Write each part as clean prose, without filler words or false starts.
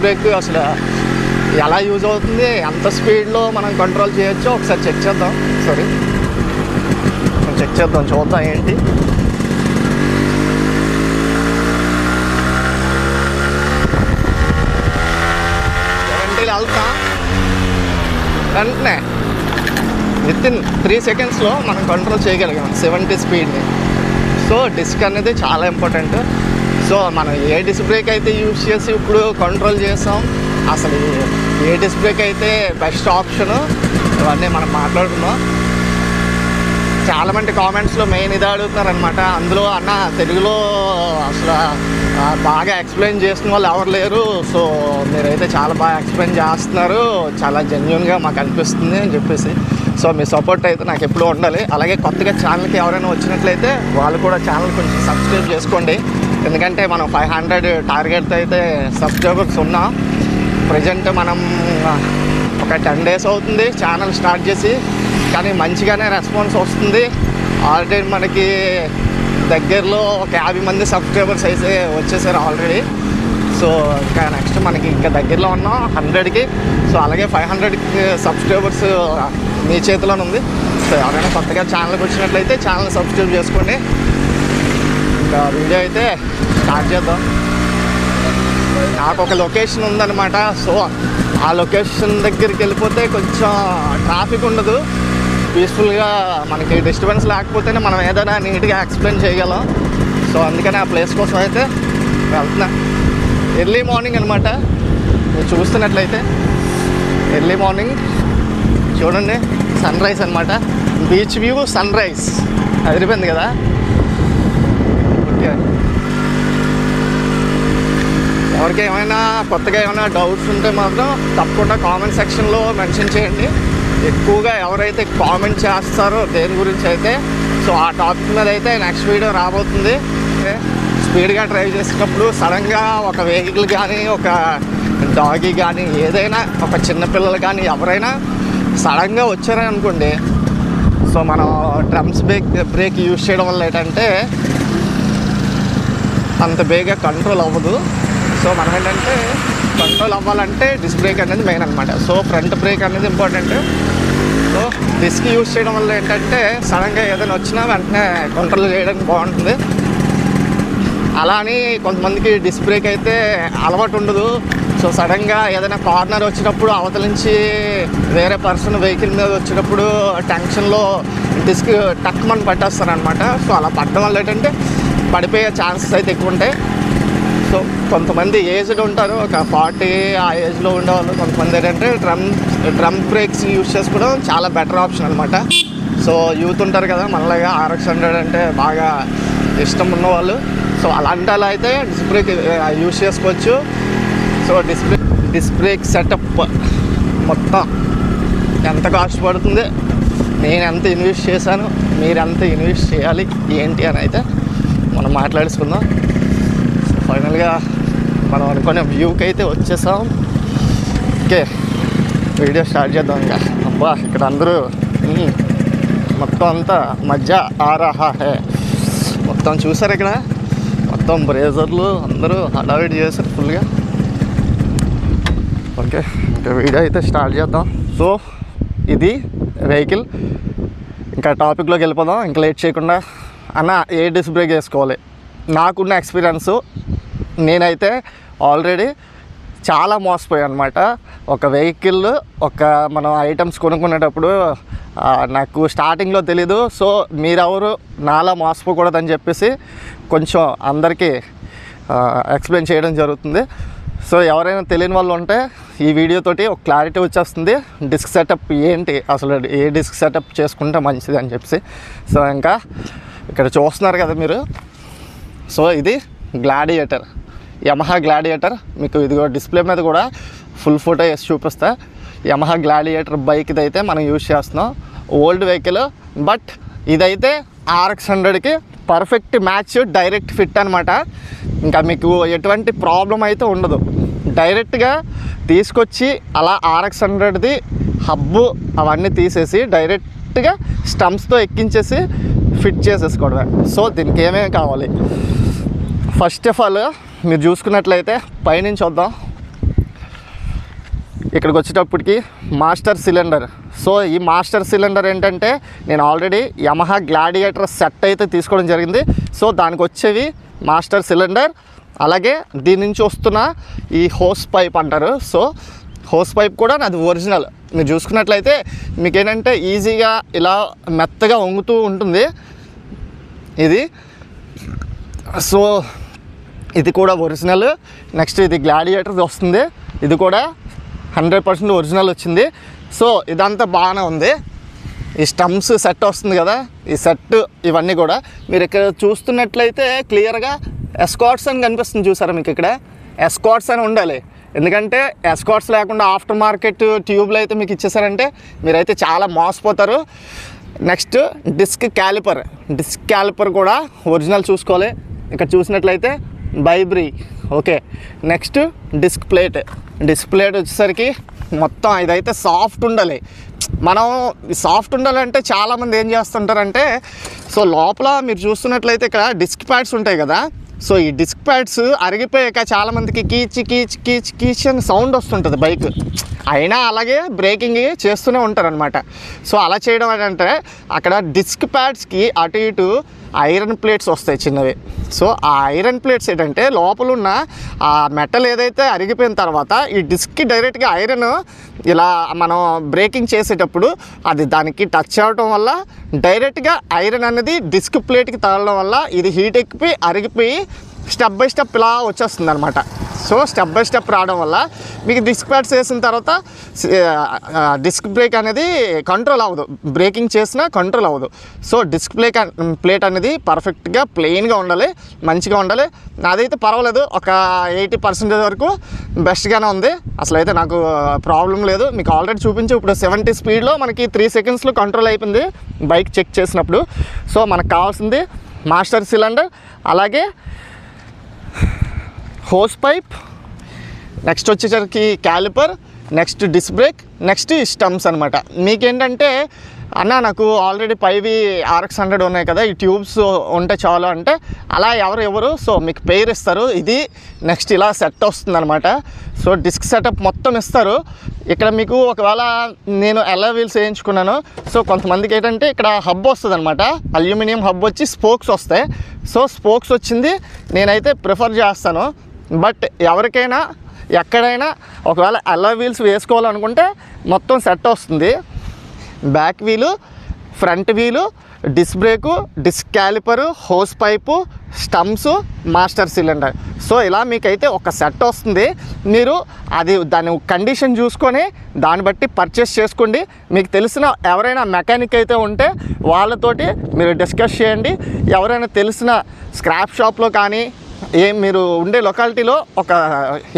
Break అసలు ఎలా use అవుతుంది, ఎంత స్పీడ్లో మనం కంట్రోల్ చేయొచ్చో ఒకసారి చెక్ చేద్దాం. చూద్దాం ఏంటి. వెళ్తా వెంటనే వితిన్ 3 సెకండ్స్లో మనం కంట్రోల్ చేయగలిగాం 70 స్పీడ్ని. సో డిస్క్ అనేది చాలా ఇంపార్టెంట్. సో మనం ఏ డిస్క్ బ్రేక్ అయితే యూజ్ చేసి ఇప్పుడు కంట్రోల్ చేసాం, అసలు ఏ డిస్క్ బ్రేక్ అయితే బెస్ట్ ఆప్షను, ఇవన్నీ మనం మాట్లాడుకున్నాం. చాలామంది కామెంట్స్లో మెయిన్ ఇది అడుగుతున్నారనమాట. అందులో అన్న తెలుగులో అసలు బాగా ఎక్స్ప్లెయిన్ చేసిన వాళ్ళు ఎవరు లేరు, సో మీరైతే చాలా బాగా ఎక్స్ప్లెయిన్ చేస్తున్నారు, చాలా జెన్యూన్గా మాకు అనిపిస్తుంది అని చెప్పేసి. సో మీ సపోర్ట్ అయితే నాకు ఎప్పుడూ ఉండాలి. అలాగే కొత్తగా ఛానల్కి ఎవరైనా వచ్చినట్లయితే వాళ్ళు కూడా ఛానల్ కొంచెం సబ్స్క్రైబ్ చేసుకోండి. ఎందుకంటే మనం 500 టార్గెట్ అయితే సబ్స్క్రైబర్స్ ఉన్నాం. ప్రజెంట్ మనం ఒక 10 డేస్ అవుతుంది ఛానల్ స్టార్ట్ చేసి, కానీ మంచిగానే రెస్పాన్స్ వస్తుంది. ఆల్రెడీ మనకి దగ్గరలో ఒక 50 మంది సబ్స్క్రైబర్స్ అయితే వచ్చేసారు ఆల్రెడీ. సో ఇంకా నెక్స్ట్ మనకి ఇంకా దగ్గరలో ఉన్నాం 100కి. సో అలాగే 500 సబ్స్క్రైబర్స్ మీ చేతిలోనే ఉంది. సో ఎవరైనా కొత్తగా ఛానల్కి వచ్చినట్లయితే ఛానల్ సబ్స్క్రైబ్ చేసుకోండి. ఇంకా వీడియో అయితే స్టార్ట్ చేద్దాం. నాకు ఒక లొకేషన్ ఉందన్నమాట. సో ఆ లొకేషన్ దగ్గరికి వెళ్ళిపోతే కొంచెం ట్రాఫిక్ ఉండదు, పీస్ఫుల్గా మనకి డిస్టర్బెన్స్ లేకపోతేనే మనం ఏదైనా నీట్గా ఎక్స్ప్లెయిన్ చేయగలం. సో అందుకని ఆ ప్లేస్ కోసం అయితే వెళ్తున్నా. ఎర్లీ మార్నింగ్ అనమాట. మీరు చూస్తున్నట్లయితే ఎర్లీ మార్నింగ్ చూడండి, సన్ రైజ్ అనమాట. బీచ్ వ్యూ, సన్ రైజ్ అదిరిపోయింది కదా. ఓకే, ఎవరికి ఏమైనా కొత్తగా ఏమైనా డౌట్స్ ఉంటే మాత్రం తప్పకుండా కామెంట్ సెక్షన్లో మెన్షన్ చేయండి. ఎక్కువగా ఎవరైతే కామెంట్ చేస్తారో దేని గురించి అయితే, సో ఆ టాపిక్ మీద అయితే నెక్స్ట్ వీడియో రాబోతుంది. స్పీడ్గా డ్రైవ్ చేసేటప్పుడు సడన్గా ఒక వెహికల్ కానీ, ఒక డాగీ కానీ, ఏదైనా ఒక చిన్నపిల్లలు కానీ ఎవరైనా సడన్గా వచ్చారని అనుకోండి, సో మనం డ్రమ్స్ బ్రేక్ యూజ్ చేయడం వల్ల ఏంటంటే అంత బేగా కంట్రోల్ అవ్వదు. సో మనం ఏంటంటే కంట్రోల్ అవ్వాలంటే డిస్క్ బ్రేక్ అనేది మెయిన్ అనమాట. సో ఫ్రంట్ బ్రేక్ అనేది ఇంపార్టెంట్. సో డిస్క్ యూజ్ చేయడం వల్ల ఏంటంటే సడన్గా ఏదైనా వచ్చినా వెంటనే కంట్రోల్ చేయడానికి బాగుంటుంది. అలా అని కొంతమందికి డిస్క్ బ్రేక్ అయితే అలవాటు ఉండదు. సో సడన్గా ఏదైనా కార్నర్ వచ్చినప్పుడు అవతల నుంచి వేరే పర్సన్ వెహికల్ మీద వచ్చినప్పుడు టెన్షన్లో డిస్క్ టక్మని పట్టేస్తారనమాట. సో అలా పట్టడం వల్ల ఏంటంటే పడిపోయే ఛాన్సెస్ అయితే ఎక్కువ ఉంటాయి. సో కొంతమంది ఏజ్డ్ ఉంటారు, ఒక 40 ఆ ఏజ్లో ఉండేవాళ్ళు. కొంతమంది ఏంటంటే డ్రమ్ బ్రేక్స్ యూజ్ చేసుకోవడం చాలా బెటర్ ఆప్షన్ అనమాట. సో యూత్ ఉంటారు కదా మనలాగా, RX 100 అంటే బాగా ఇష్టం ఉన్నవాళ్ళు, సో అలాంటి అలా అయితే డిస్క్ బ్రేక్ యూజ్ చేసుకోవచ్చు. సో డిస్క్ బ్రేక్ సెటప్ మొత్తం ఎంత కాస్ట్ పడుతుంది, నేను ఎంత ఇన్వెస్ట్ చేశాను, మీరు ఎంత ఇన్వెస్ట్ చేయాలి ఏంటి అని అయితే మనం మాట్లాడుకుందాం. ఫైనల్గా మనం అనుకునే వ్యూకి అయితే వచ్చేసాం. ఓకే, వీడియో స్టార్ట్ చేద్దాం. ఇంకా అబ్బా ఇక్కడ అందరూ మొత్తం అంతా మధ్య ఆరాహా హే మొత్తం చూసారు. ఇక్కడ మొత్తం బ్రేజర్లు అందరూ హడావిడి చేశారు ఫుల్గా. ఓకే, ఇంకా వీడియో అయితే స్టార్ట్ చేద్దాం. సో ఇది వెహికల్. ఇంకా టాపిక్లోకి వెళ్ళిపోదాం ఇంకా లేట్ చేయకుండా. అన్న ఏ డిస్క్ బ్రేక్ వేసుకోవాలి? నాకున్న ఎక్స్పీరియన్సు, నేనైతే ఆల్రెడీ చాలా మోసపోయాను అనమాట. ఒక వెహికల్, ఒక మనం ఐటమ్స్ కొనుక్కునేటప్పుడు నాకు స్టార్టింగ్లో తెలీదు. సో మీరెవరు నాలా మోసపోకూడదని చెప్పేసి కొంచెం అందరికీ ఎక్స్ప్లెయిన్ చేయడం జరుగుతుంది. సో ఎవరైనా తెలియని వాళ్ళు ఉంటే ఈ వీడియోతోటి ఒక క్లారిటీ వచ్చేస్తుంది, డిస్క్ సెటప్ ఏంటి, అసలు ఏ డిస్క్ సెటప్ చేసుకుంటే మంచిది అని చెప్పి. సో ఇంకా ఇక్కడ చూస్తున్నారు కదా మీరు. సో ఇది గ్లాడియేటర్, యమహా గ్లాడియేటర్. మీకు ఇదిగో డిస్ప్లే మీద కూడా ఫుల్ ఫోటో వేసి చూపిస్తా. యమహా గ్లాడియేటర్ బైక్ ఇదైతే మనం యూజ్ చేస్తున్నాం. ఓల్డ్ వెహికల్, బట్ ఇదైతే RX 100కి పర్ఫెక్ట్ మ్యాచ్, డైరెక్ట్ ఫిట్ అనమాట. ఇంకా మీకు ఎటువంటి ప్రాబ్లం అయితే ఉండదు. డైరెక్ట్గా తీసుకొచ్చి అలా RX 100ది హబ్బు అవన్నీ తీసేసి డైరెక్ట్గా స్టంప్స్తో ఎక్కించేసి ఫిట్ చేసేసుకోవడమే. సో దీనికి ఏమేమి కావాలి, ఫస్ట్ ఆఫ్ ఆల్ మీరు చూసుకున్నట్లయితే పైనుంచి వద్దాం. ఇక్కడికి వచ్చేటప్పటికి మాస్టర్ సిలిండర్. సో ఈ మాస్టర్ సిలిండర్ ఏంటంటే నేను ఆల్రెడీ యమహా గ్లాడియేటర్ సెట్ అయితే తీసుకోవడం జరిగింది. సో దానికి వచ్చేవి మాస్టర్ సిలిండర్, అలాగే దీని నుంచి వస్తున్న ఈ హోస్ పైప్ అంటారు. సో హోస్ పైప్ కూడా నాది ఒరిజినల్. మీరు చూసుకున్నట్లయితే మీకు ఏంటంటే ఈజీగా ఇలా మెత్తగా వంగుతూ ఉంటుంది ఇది. సో ఇది కూడా ఒరిజినల్. నెక్స్ట్ ఇది గ్లాడియేటర్ వస్తుంది, ఇది కూడా 100% ఒరిజినల్ వచ్చింది. సో ఇదంతా బాగానే ఉంది. ఈ స్టంప్స్ సెట్ వస్తుంది కదా, ఈ సెట్ ఇవన్నీ కూడా మీరు ఇక్కడ చూస్తున్నట్లయితే క్లియర్గా ఎస్కాట్స్ అని కనిపిస్తుంది. చూసారా మీకు ఇక్కడ ఎస్కాట్స్ అని ఉండాలి, ఎందుకంటే ఎస్కాట్స్ లేకుండా ఆఫ్టర్ మార్కెట్ ట్యూబ్లు అయితే మీకు ఇచ్చేసారంటే మీరైతే చాలా మోసపోతారు. నెక్స్ట్ డిస్క్ క్యాలిపర్ కూడా ఒరిజినల్ చూసుకోవాలి. ఇక్కడ చూసినట్లయితే Bybre. Okay, next disc plate వచ్చేసరికి మొత్తం ఇదైతే సాఫ్ట్ ఉండాలి. మనం సాఫ్ట్ ఉండాలంటే చాలామంది ఏం చేస్తుంటారంటే, సో లోపల మీరు చూస్తున్నట్లయితే ఇక్కడ డిస్క్ ప్యాడ్స్ ఉంటాయి కదా, సో ఈ డిస్క్ ప్యాడ్స్ అరిగిపోయాక చాలామందికి కీచ్ అని సౌండ్ వస్తుంటుంది బైక్, అయినా అలాగే బ్రేకింగ్ చేస్తూనే ఉంటారనమాట. సో అలా చేయడం ఏంటంటే అక్కడ డిస్క్ ప్యాడ్స్కి అటు ఇటు ఐరన్ ప్లేట్స్ వస్తాయి చిన్నవి. సో ఆ ఐరన్ ప్లేట్స్ ఏంటంటే లోపల ఉన్న ఆ మెటల్ ఏదైతే అరిగిపోయిన తర్వాత ఈ డిస్క్కి డైరెక్ట్గా ఐరన్ ఇలా మనం బ్రేకింగ్ చేసేటప్పుడు అది దానికి టచ్ అవ్వడం వల్ల డైరెక్ట్గా ఐరన్ అనేది డిస్క్ ప్లేట్కి తగలడం వల్ల ఇది హీట్ ఎక్కిపోయి అరిగిపోయి స్టెప్ బై స్టెప్ ఇలా వచ్చేస్తుంది అనమాట. సో స్టెప్ బై స్టెప్ రావడం వల్ల మీకు డిస్క్ ప్యాడ్స్ వేసిన తర్వాత డిస్క్ బ్రేక్ అనేది కంట్రోల్ అవ్వదు, బ్రేకింగ్ చేసినా కంట్రోల్ అవ్వదు. సో డిస్క్ ప్లేట్ అనేది పర్ఫెక్ట్గా ప్లెయిన్గా ఉండాలి, మంచిగా ఉండాలి. అదైతే పర్వాలేదు, ఒక 80% వరకు బెస్ట్గానే ఉంది. అసలు అయితే నాకు ప్రాబ్లం లేదు. మీకు ఆల్రెడీ చూపించి ఇప్పుడు 70 స్పీడ్లో మనకి 3 సెకండ్స్లో కంట్రోల్ అయిపోయింది బైక్ చెక్ చేసినప్పుడు. సో మనకు కావాల్సింది మాస్టర్ సిలిండర్, అలాగే హోస్ పైప్, నెక్స్ట్ వచ్చేసరికి caliper, next disc brake, next stumps అనమాట. మీకేంటంటే అన్న నాకు ఆల్రెడీ పైవి RX 100 ఉన్నాయి కదా, ఈ ట్యూబ్స్ ఉంటే చాలు అంటే అలా ఎవరు సో మీకు పేరు ఇస్తారు. ఇది నెక్స్ట్ ఇలా సెట్ వస్తుంది అనమాట. సో డిస్క్ సెటప్ మొత్తం ఇస్తారు. ఇక్కడ మీకు ఒకవేళ నేను అలాయ్ వీల్స్ వేయించుకున్నాను. సో కొంతమందికి ఏంటంటే ఇక్కడ హబ్ వస్తుంది అనమాట, అల్యూమినియం హబ్ వచ్చి స్పోక్స్ వస్తాయి. సో స్పోక్స్ వచ్చింది నేనైతే ప్రిఫర్ చేస్తాను. బట్ ఎవరికైనా ఎక్కడైనా ఒకవేళ అలాయ్ వీల్స్ వేసుకోవాలనుకుంటే మొత్తం సెట్ వస్తుంది. Back wheel, front wheel, disc brake, disc caliper, hose pipe, stumps, master cylinder. So ఇలా మీకైతే ఒక సెట్ వస్తుంది. మీరు అది దాని కండిషన్ చూసుకొని దాన్ని బట్టి పర్చేస్ చేసుకోండి. మీకు తెలిసిన ఎవరైనా మెకానిక్ అయితే ఉంటే వాళ్ళతోటి మీరు డిస్కస్ చేయండి. ఎవరైనా తెలిసిన స్క్రాప్ షాప్లో కానీ మీరు ఉండే లొకాలిటీలో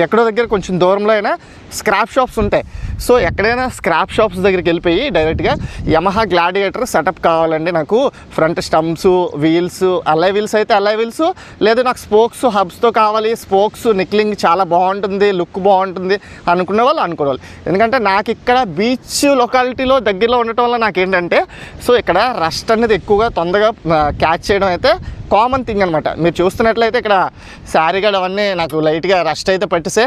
ఎక్కడో దగ్గర కొంచెం దూరంలో అయినా స్క్రాప్ షాప్స్ ఉంటాయి. సో ఎక్కడైనా స్క్రాప్ షాప్స్ దగ్గరికి వెళ్ళిపోయి డైరెక్ట్గా యమహా గ్లాడియేటర్ సెటప్ కావాలండి నాకు, front stumps, wheels, alloy wheels అయితే అలాయ్ వీల్స్, లేదు నాకు స్పోక్స్ హబ్స్తో కావాలి, స్పోక్స్ నిక్లింగ్ చాలా బాగుంటుంది, లుక్ బాగుంటుంది అనుకునే వాళ్ళు అనుకోవాలి. ఎందుకంటే నాకు ఇక్కడ బీచ్ లొకాలిటీలో దగ్గరలో ఉండటం వల్ల నాకేంటంటే సో ఇక్కడ రస్ట్ అనేది ఎక్కువగా తొందరగా క్యాచ్ చేయడం అయితే కామన్ థింగ్ అనమాట. మీరు చూస్తున్నట్లయితే ఇక్కడ శారీగాడ్ అవన్నీ నాకు లైట్గా రస్ట్ అయితే పట్టిసే.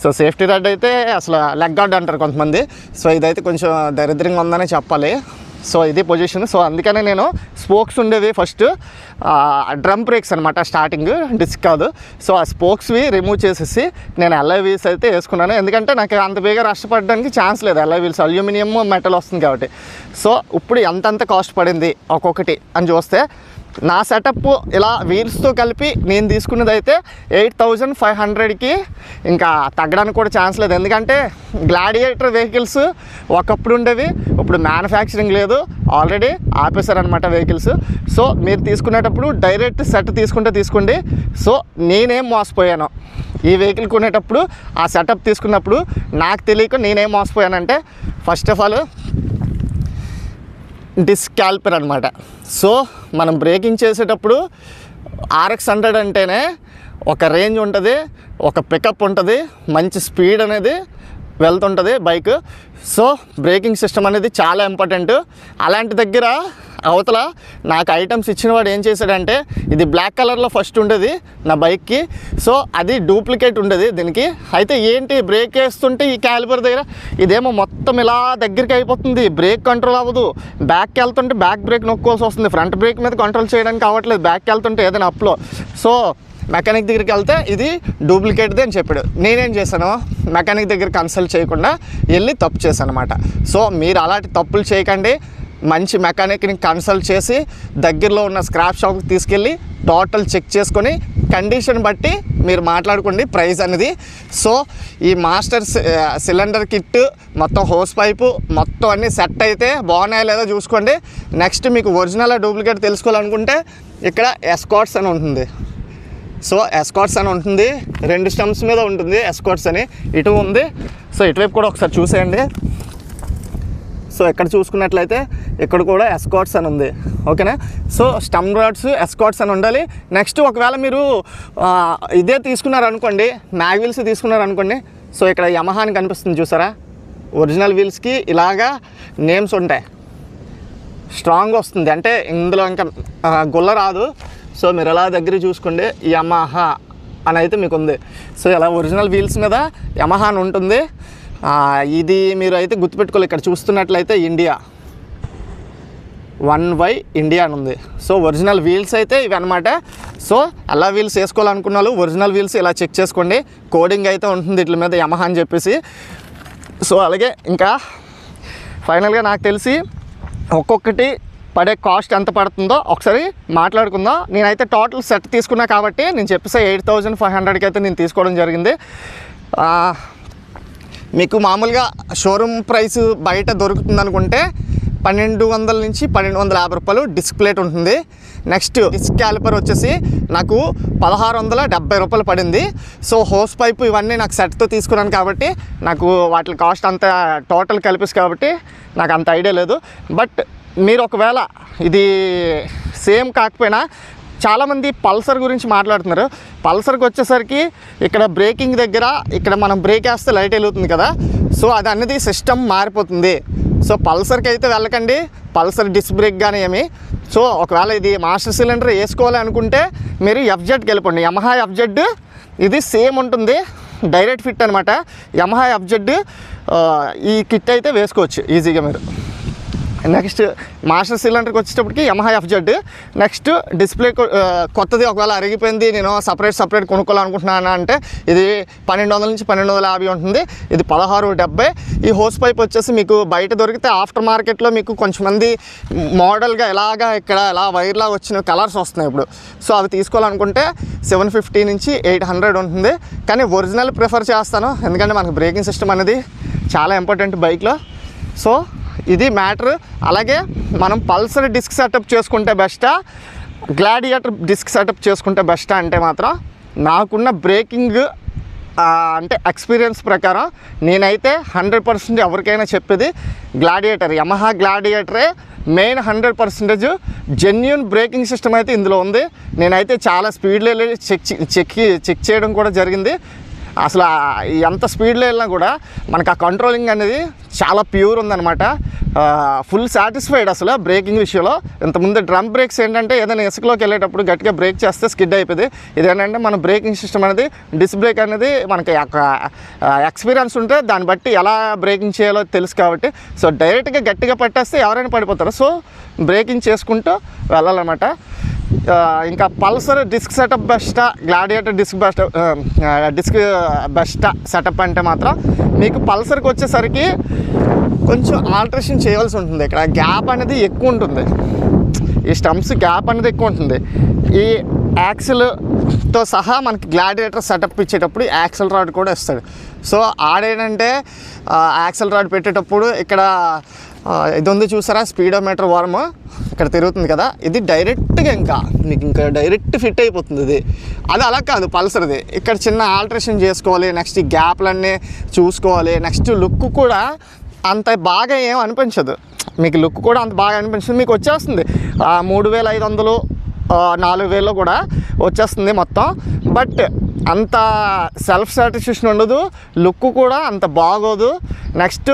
సో సేఫ్టీ రాడ్ అయితే అసలు లెగ్ గార్డ్ అంటారు కొంతమంది. సో ఇదైతే కొంచెం దరిద్రంగా ఉందనే చెప్పాలి. సో ఇది పొజిషన్. సో అందుకనే నేను స్పోక్స్ ఉండేవి ఫస్ట్ డ్రమ్ బ్రేక్స్ అనమాట, స్టార్టింగ్ డిస్క్ కాదు. సో ఆ స్పోక్స్వి రిమూవ్ చేసేసి నేను అలాయ్ వీల్స్ అయితే వేసుకున్నాను. ఎందుకంటే నాకు అంత బేగా నష్టపడడానికి ఛాన్స్ లేదు, అలాయ్ వీల్స్ అల్యూమినియం మెటల్ వస్తుంది కాబట్టి. సో ఇప్పుడు ఎంతెంత కాస్ట్ పడింది ఒక్కొక్కటి అని చూస్తే నా సెటప్ ఇలా వీల్స్తో కలిపి నేను తీసుకున్నది అయితే 8500కి ఇంకా తగ్గడానికి కూడా ఛాన్స్ లేదు. ఎందుకంటే గ్లాడియేటర్ వెహికల్స్ ఒకప్పుడు ఉండేవి, ఇప్పుడు మ్యానుఫ్యాక్చరింగ్ లేదు, ఆల్రెడీ ఆపేశారనమాట వెహికల్స్. సో మీరు తీసుకునేటప్పుడు డైరెక్ట్ సెట్ తీసుకోండి. సో నేనేం మోసపోయాను ఈ వెహికల్ కొనేటప్పుడు, ఆ సెటప్ తీసుకున్నప్పుడు నాకు తెలియక నేనేం మోసపోయానంటే first of all disc caliper అనమాట. సో మనం బ్రేకింగ్ చేసేటప్పుడు RX 100 అంటేనే ఒక రేంజ్ ఉంటుంది, ఒక పికప్ ఉంటుంది, మంచి స్పీడ్ అనేది వెళ్తుంటుంది బైక్. సో బ్రేకింగ్ సిస్టమ్ అనేది చాలా ఇంపార్టెంట్. అలాంటి దగ్గర అవతల నాకు ఐటమ్స్ ఇచ్చిన వాడు ఏం చేశాడంటే, ఇది బ్లాక్ కలర్లో ఫస్ట్ ఉండేది నా బైక్కి, సో అది డూప్లికేట్ ఉండేది దీనికి. అయితే ఏంటి బ్రేక్ వేస్తుంటే ఈ క్యాలిపర్ దగ్గర ఇదేమో మొత్తం ఇలా దగ్గరికి అయిపోతుంది, బ్రేక్ కంట్రోల్ అవ్వదు, బ్యాక్కి వెళ్తుంటే బ్యాక్ బ్రేక్ నొక్కోవాల్సి వస్తుంది, ఫ్రంట్ బ్రేక్ మీద కంట్రోల్ చేయడానికి అవ్వట్లేదు బ్యాక్కి వెళ్తుంటే ఏదైనా అప్లో. సో మెకానిక్ దగ్గరికి వెళ్తే ఇది డూప్లికేట్ది అని చెప్పాడు. నేనేం చేశాను, మెకానిక్ దగ్గర కన్సల్ట్ చేయకుండా వెళ్ళి తప్పు చేశాను అనమాట. సో మీరు అలాంటి తప్పులు చేయకండి, మంచి మెకానిక్ని కన్సల్ట్ చేసి దగ్గరలో ఉన్న స్క్రాప్ షాప్కి తీసుకెళ్ళి టోటల్ చెక్ చేసుకొని కండిషన్ బట్టి మీరు మాట్లాడుకోండి ప్రైస్ అనేది. సో ఈ మాస్టర్ సిలిండర్ కిట్ మొత్తం హోస్ పైపు మొత్తం అన్నీ సెట్ అయితే బాగున్నాయో లేదో చూసుకోండి. నెక్స్ట్ మీకు ఒరిజినల్ డూప్లికేట్ తెలుసుకోవాలనుకుంటే ఇక్కడ ఎస్కాట్స్ అని ఉంటుంది. సో ఎస్కాట్స్ అని ఉంటుంది, 2 స్టెమ్స్ మీద ఉంటుంది ఎస్కాట్స్ అని, ఇటు ఉంది. సో ఇటువైపు కూడా ఒకసారి చూసేయండి. సో ఎక్కడ చూసుకున్నట్లయితే ఇక్కడ కూడా ఎస్కాట్స్ అని ఉంది, ఓకేనా. సో స్టమ్ రాడ్స్ ఎస్కాట్స్ అని ఉండాలి. నెక్స్ట్ ఒకవేళ మీరు ఇదే తీసుకున్నారనుకోండి, మ్యాగ్ వీల్స్ తీసుకున్నారనుకోండి, సో ఇక్కడ యమహా అని కనిపిస్తుంది చూసారా, ఒరిజినల్ వీల్స్కి ఇలాగా నేమ్స్ ఉంటాయి, స్ట్రాంగ్ వస్తుంది, అంటే ఇందులో ఇంకా గుల్ల రాదు. సో మీరు ఎలా దగ్గర చూసుకోండి, యమహా అని అయితే మీకు ఉంది. సో ఇలా ఒరిజినల్ వీల్స్ మీద యమహా అని ఉంటుంది. ఇది మీరు అయితే గుర్తుపెట్టుకోవాలి. ఇక్కడ చూస్తున్నట్లయితే ఇండియా 1Y ఇండియా అని ఉంది. సో ఒరిజినల్ వీల్స్ అయితే ఇవి అనమాట. సో అలా వీల్స్ వేసుకోవాలనుకున్న వాళ్ళు ఒరిజినల్ వీల్స్ ఇలా చెక్ చేసుకోండి, కోడింగ్ అయితే ఉంటుంది వీటి మీద యమహా అని చెప్పేసి. సో అలాగే ఇంకా ఫైనల్గా నాకు తెలిసి ఒక్కొక్కటి పడే కాస్ట్ ఎంత పడుతుందో ఒకసారి మాట్లాడుకుందాం. నేనైతే టోటల్ సెట్ తీసుకున్నా కాబట్టి నేను చెప్పేసి 8,500కి అయితే నేను తీసుకోవడం జరిగింది. మీకు మామూలుగా షోరూమ్ ప్రైస్ బయట దొరుకుతుంది అనుకుంటే 1,200 నుంచి 1,250 రూపాయలు డిస్క్ ప్లేట్ ఉంటుంది. నెక్స్ట్ డిస్క్ క్యాలిపర్ వచ్చేసి నాకు 1,670 రూపాయలు పడింది. సో హోస్ పైపు ఇవన్నీ నాకు సెట్తో తీసుకున్నాను కాబట్టి నాకు వాటి కాస్ట్ అంత టోటల్ కలిపేసి కాబట్టి నాకు అంత ఐడియా లేదు. బట్ మీరు ఒకవేళ ఇది సేమ్ కాకపోయినా చాలామంది పల్సర్ గురించి మాట్లాడుతున్నారు. పల్సర్కి వచ్చేసరికి ఇక్కడ బ్రేకింగ్ దగ్గర ఇక్కడ మనం బ్రేక్ వేస్తే లైట్ వెలుగుతుంది కదా, సో అది అనేది సిస్టమ్ మారిపోతుంది. సో పల్సర్కి అయితే వెళ్ళకండి, పల్సర్ డిస్క్ బ్రేక్ కానీ ఏమి. సో ఒకవేళ ఇది మాస్టర్ సిలిండర్ వేసుకోవాలి అనుకుంటే మీరు ఎఫ్జెడ్కి వెళ్ళిపోండి. యమహా ఎఫ్జెడ్ ఇది సేమ్ ఉంటుంది, డైరెక్ట్ ఫిట్ అనమాట. యమహా ఎఫ్జెడ్ ఈ కిట్ అయితే వేసుకోవచ్చు ఈజీగా మీరు. నెక్స్ట్ మాస్టర్ సిలిండర్కి వచ్చేటప్పటికి యమహా ఎఫ్జెడ్. నెక్స్ట్ డిస్ప్లే కొత్తది ఒకవేళ అరిగిపోయింది, నేను సపరేట్ కొనుక్కోవాలనుకుంటున్నాను అంటే ఇది 1,200 నుంచి 1,250 ఉంటుంది. ఇది 1,670. ఈ హోస్ పైప్ వచ్చేసి మీకు బయట దొరికితే ఆఫ్టర్ మార్కెట్లో మీకు కొంచెంమంది మోడల్గా ఇలాగా ఇక్కడ ఇలా వైర్లా వచ్చిన కలర్స్ వస్తున్నాయి ఇప్పుడు. సో అవి తీసుకోవాలనుకుంటే 750 నుంచి 800 ఉంటుంది. కానీ ఒరిజినల్ ప్రిఫర్ చేస్తాను, ఎందుకంటే మనకు బ్రేకింగ్ సిస్టమ్ అనేది చాలా ఇంపార్టెంట్ బైక్లో. సో ఇది మ్యాటర్. అలాగే మనం పల్సర్ డిస్క్ సెటప్ చేసుకుంటే బెస్టా, గ్లాడియేటర్ డిస్క్ సెటప్ చేసుకుంటే బెస్టా అంటే మాత్రం నాకున్న బ్రేకింగ్ అంటే ఎక్స్పీరియన్స్ ప్రకారం నేనైతే 100% ఎవరికైనా చెప్పేది గ్లాడియేటర్, యమహా గ్లాడియేటరే మెయిన్ 100% జెన్యూన్ బ్రేకింగ్ సిస్టమ్ అయితే ఇందులో ఉంది. నేనైతే చాలా స్పీడ్లో వెళ్ళి చెక్ చేయడం కూడా జరిగింది. అసలు ఎంత స్పీడ్లో వెళ్ళినా కూడా మనకు ఆ కంట్రోలింగ్ అనేది చాలా ప్యూర్ ఉందన్నమాట. ఫుల్ సాటిస్ఫైడ్ అసలు బ్రేకింగ్ విషయంలో. ఇంతకుముందు డ్రమ్ బ్రేక్స్ ఏంటంటే ఏదైనా ఇసుకలోకి వెళ్ళేటప్పుడు గట్టిగా బ్రేక్ చేస్తే స్కిడ్ అయిపోయింది. ఇదేంటంటే మన బ్రేకింగ్ సిస్టమ్ అనేది డిస్క్ బ్రేక్ అనేది మనకి ఎక్స్పీరియన్స్ ఉంటే దాన్ని బట్టి ఎలా బ్రేకింగ్ చేయాలో తెలుసు కాబట్టి సో డైరెక్ట్గా గట్టిగా పట్టేస్తే ఎవరైనా పడిపోతారు. సో బ్రేకింగ్ చేసుకుంటూ వెళ్ళాలన్నమాట. ఇంకా పల్సర్ డిస్క్ సెటప్ బెస్టా, గ్లాడియేటర్ డిస్క్ బెస్టా సెటప్ అంటే మాత్రం మీకు పల్సర్కి వచ్చేసరికి కొంచెం ఆల్టరేషన్ చేయవలసి ఉంటుంది. ఇక్కడ గ్యాప్ అనేది ఎక్కువ ఉంటుంది, ఈ స్టంప్స్ గ్యాప్ అనేది ఎక్కువ ఉంటుంది. ఈ యాక్సిల్తో సహా మనకి గ్లాడియేటర్ సెటప్ ఇచ్చేటప్పుడు యాక్సిల్ రాడ్ కూడా ఇస్తాడు. సో ఆడేంటంటే యాక్సిల్ రాడ్ పెట్టేటప్పుడు ఇక్కడ ఇది ఉంది చూసారా, స్పీడోమీటర్ వార్మ్ ఇక్కడ తిరుగుతుంది కదా, ఇది డైరెక్ట్గా మీకు ఇంకా డైరెక్ట్ ఫిట్ అయిపోతుంది. అది అలా కాదు పల్సర్ది, ఇక్కడ చిన్న ఆల్టరేషన్ చేసుకోవాలి. నెక్స్ట్ ఈ గ్యాప్లన్నీ చూసుకోవాలి. నెక్స్ట్ లుక్ కూడా అంత బాగా ఏం అనిపించదు, మీకు లుక్ కూడా అంత బాగా అనిపించదు. మీకు వచ్చేస్తుంది 3,500 4,000 కూడా వచ్చేస్తుంది మొత్తం. బట్ అంత సెల్ఫ్ సాటిస్ఫాక్షన్ ఉండదు, లుక్ కూడా అంత బాగోదు. నెక్స్ట్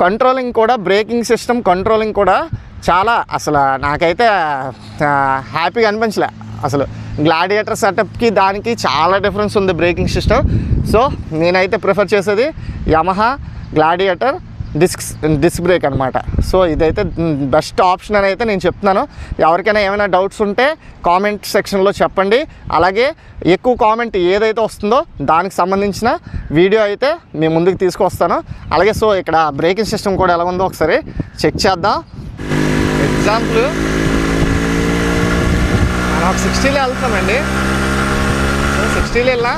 కంట్రోలింగ్ కూడా, బ్రేకింగ్ సిస్టమ్ కంట్రోలింగ్ కూడా చాలా అసలు నాకైతే హ్యాపీగా అనిపించలే అసలు. గ్లాడియేటర్ సెటప్కి దానికి చాలా డిఫరెన్స్ ఉంది బ్రేకింగ్ సిస్టమ్. సో నేనైతే ప్రిఫర్ చేసేది యమహా గ్లాడియేటర్ డిస్క్ బ్రేక్ అనమాట. సో ఇదైతే బెస్ట్ ఆప్షన్ అని అయితే నేను చెప్తున్నాను. ఎవరికైనా ఏమైనా డౌట్స్ ఉంటే కామెంట్ సెక్షన్లో చెప్పండి. అలాగే ఎక్కువ కామెంట్ ఏదైతే వస్తుందో దానికి సంబంధించిన వీడియో అయితే మీ ముందుకు తీసుకొస్తాను. అలాగే సో ఇక్కడ బ్రేకింగ్ సిస్టమ్ కూడా ఎలా ఉందో ఒకసారి చెక్ చేద్దాం. ఎగ్జాంపుల్ మనం ఒక 60లో వెళ్తామండి. సో 60లో వెళ్ళినా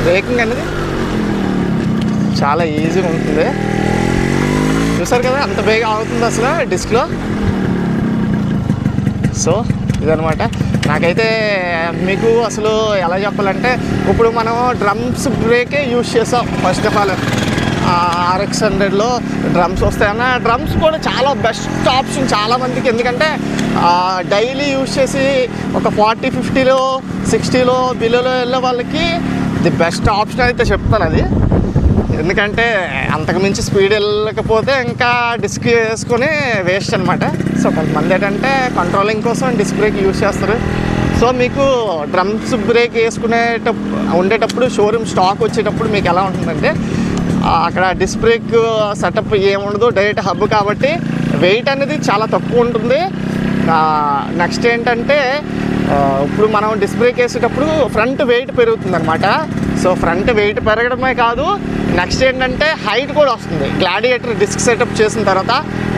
బ్రేకింగ్ అనేది చాలా ఈజీగా ఉంటుంది. చూసారు కదా అంత బేగా అవుతుంది అసలు డిస్క్లో. సో ఇదనమాట. నాకైతే మీకు అసలు ఎలా చెప్పాలంటే ఇప్పుడు మనం డ్రమ్స్ బ్రేకే యూజ్ చేసాం. ఫస్ట్ ఆఫ్ ఆల్ RX100లో డ్రమ్స్ వస్తాయన్న. డ్రమ్స్ కూడా చాలా బెస్ట్ ఆప్షన్ చాలామందికి. ఎందుకంటే డైలీ యూజ్ చేసి ఒక 40, 50లో 60లో బిలోలో వెళ్ళే వాళ్ళకి ది బెస్ట్ ఆప్షన్ అయితే చెప్తాను అది. ఎందుకంటే అంతకుమించి స్పీడ్ వెళ్ళకపోతే ఇంకా డిస్క్ వేసుకొని వేస్ట్ అనమాట. సో కొంతమంది ఏంటంటే కంట్రోలింగ్ కోసం డిస్క్ బ్రేక్ యూజ్ చేస్తారు. సో మీకు డ్రమ్స్ బ్రేక్ ఉండేటప్పుడు షోరూమ్ స్టాక్ వచ్చేటప్పుడు మీకు ఎలా ఉంటుందంటే అక్కడ డిస్క్ బ్రేక్ సెటప్ ఏముండదు, డైరెక్ట్ హబ్ కాబట్టి వెయిట్ అనేది చాలా తక్కువ ఉంటుంది. నెక్స్ట్ ఏంటంటే ఇప్పుడు మనం డిస్క్ బ్రేక్ వేసేటప్పుడు ఫ్రంట్ వెయిట్ పెరుగుతుంది అనమాట. సో ఫ్రంట్ వెయిట్ పెరగడమే కాదు, నెక్స్ట్ ఏంటంటే హైట్ కూడా వస్తుంది. గ్లాడియేటర్ డిస్క్ సెటప్ చేసిన తర్వాత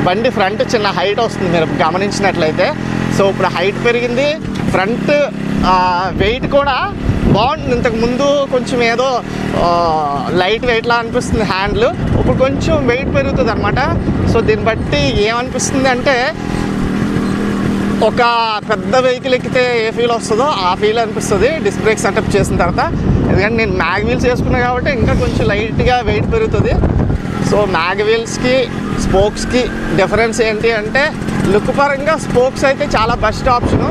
బండి ఫ్రంట్ చిన్న హైట్ వస్తుంది మీరు గమనించినట్లయితే. సో ఇప్పుడు హైట్ పెరిగింది, ఫ్రంట్ వెయిట్ కూడా బాగుంటుంది. ఇంతకుముందు కొంచెం ఏదో లైట్ వెయిట్లా అనిపిస్తుంది హ్యాండ్లు, ఇప్పుడు కొంచెం వెయిట్ పెరుగుతుంది అనమాట. సో దీన్ని బట్టి ఏమనిపిస్తుంది అంటే ఒక పెద్ద వెహికల్ ఎక్కితే ఏ ఫీల్ వస్తుందో ఆ ఫీల్ అనిపిస్తుంది డిస్క్ బ్రేక్ సెటప్ చేసిన తర్వాత. ఎందుకంటే నేను మ్యాగ్ వీల్స్ వేసుకున్నా కాబట్టి ఇంకా కొంచెం లైట్గా వెయిట్ పెరుగుతుంది. సో మ్యాగ్ వీల్స్కి స్పోక్స్కి డిఫరెన్స్ ఏంటి అంటే లుక్ పరంగా స్పోక్స్ అయితే చాలా బెస్ట్ ఆప్షను.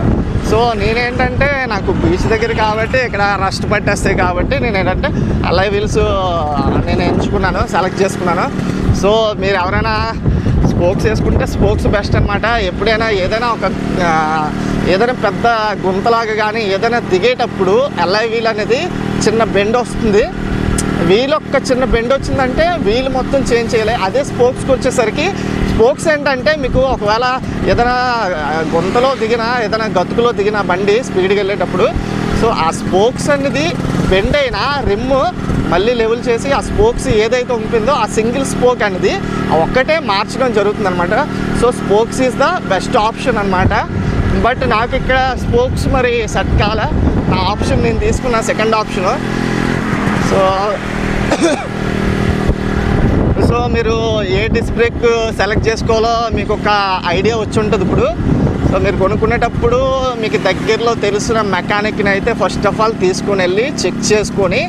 సో నేనేంటంటే నాకు బీచ్ దగ్గర కాబట్టి ఇక్కడ రస్ట్ పట్టేస్తాయి కాబట్టి నేను ఏంటంటే అలై వీల్స్ నేను ఎంచుకున్నాను, సెలెక్ట్ చేసుకున్నాను. సో మీరు ఎవరైనా స్పోక్స్ వేసుకుంటే స్పోక్స్ బెస్ట్ అనమాట. ఎప్పుడైనా ఏదైనా పెద్ద గుంతలాగా కానీ ఏదైనా దిగేటప్పుడు అలై వీల్ అనేది చిన్న బెండ్ వస్తుంది. వీల్ ఒక్క చిన్న బెండ్ వచ్చిందంటే వీల్ మొత్తం చేంజ్ చేయాలి. అదే స్పోక్స్కి వచ్చేసరికి స్పోక్స్ ఏంటంటే మీకు ఒకవేళ ఏదైనా గుంతలో దిగినా ఏదైనా గతుకులో దిగిన బండి స్పీడ్గా వెళ్ళేటప్పుడు సో ఆ స్పోక్స్ అనేది బెండ్ అయినా రిమ్ మళ్ళీ లెవెల్ చేసి ఆ స్పోక్స్ ఏదైతే ఉంటుందో ఆ సింగిల్ స్పోక్ అనేది ఒక్కటే మార్చడం జరుగుతుంది అనమాట. So spokes is the best option అనమాట. బట్ నాకు ఇక్కడ స్పోక్స్ మరి సెట్ కాలే. నా ఆప్షన్ నేను తీసుకున్న సెకండ్ ఆప్షను. సో మీరు ఏ డిస్క్ బ్రేక్ సెలెక్ట్ చేసుకోవాలో మీకు ఒక ఐడియా వచ్చి ఉంటుంది ఇప్పుడు. సో మీరు కొనుక్కునేటప్పుడు మీకు దగ్గరలో తెలిసిన మెకానిక్ని అయితే ఫస్ట్ ఆఫ్ ఆల్ తీసుకొని వెళ్ళి చెక్ చేసుకొని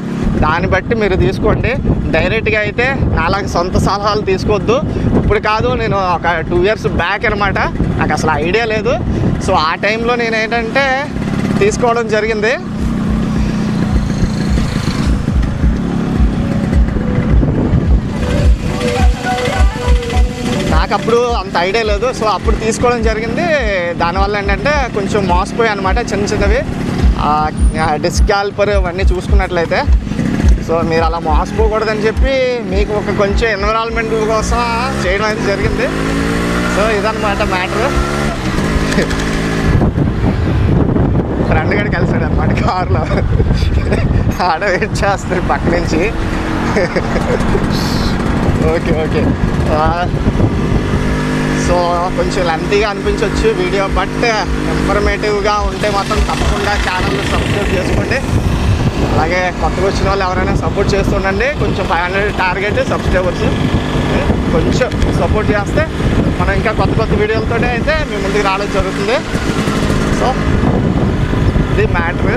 దాన్ని బట్టి మీరు తీసుకోండి. డైరెక్ట్గా అయితే నాలాగ సొంత సలహాలు తీసుకోవద్దు. ఇప్పుడు కాదు, నేను ఒక 2 years బ్యాక్ అనమాట, నాకు అసలు ఐడియా లేదు. సో ఆ టైంలో నేను ఏంటంటే తీసుకోవడం జరిగింది. నాకు అప్పుడు అంత ఐడియా లేదు. సో అప్పుడు తీసుకోవడం జరిగింది. దానివల్ల ఏంటంటే కొంచెం మోసపోయాయి అనమాట. చిన్నవి డిస్క్ క్యాలిపర్ ఇవన్నీ చూసుకున్నట్లయితే. సో మీరు అలా మోసపోకూడదని చెప్పి మీకు ఒక కొంచెం ఎన్విరాన్మెంట్ కోసం చేయడం అయితే జరిగింది. సో ఇదన్నమాట మ్యాటర్. ఫ్రెండ్ గడి కలిసాడు అనమాట కార్లో, ఆడ వెయిట్ చేస్తాడు పక్క నుంచి. ఓకే సో కొంచెం లెంతీగా అనిపించవచ్చు వీడియో, బట్ ఇన్ఫర్మేటివ్గా ఉంటే మాత్రం తప్పకుండా ఛానల్ని సబ్స్క్రైబ్ చేసుకోండి. అలాగే కొత్తగా వచ్చిన వాళ్ళు ఎవరైనా సపోర్ట్ చేస్తుండండి. కొంచెం 500 టార్గెట్ సబ్స్క్రైబర్స్, కొంచెం సపోర్ట్ చేస్తే మనం ఇంకా కొత్త వీడియోలతో అయితే మీ ముందుకు రావడం జరుగుతుంది. సో ఇది మ్యాటర్.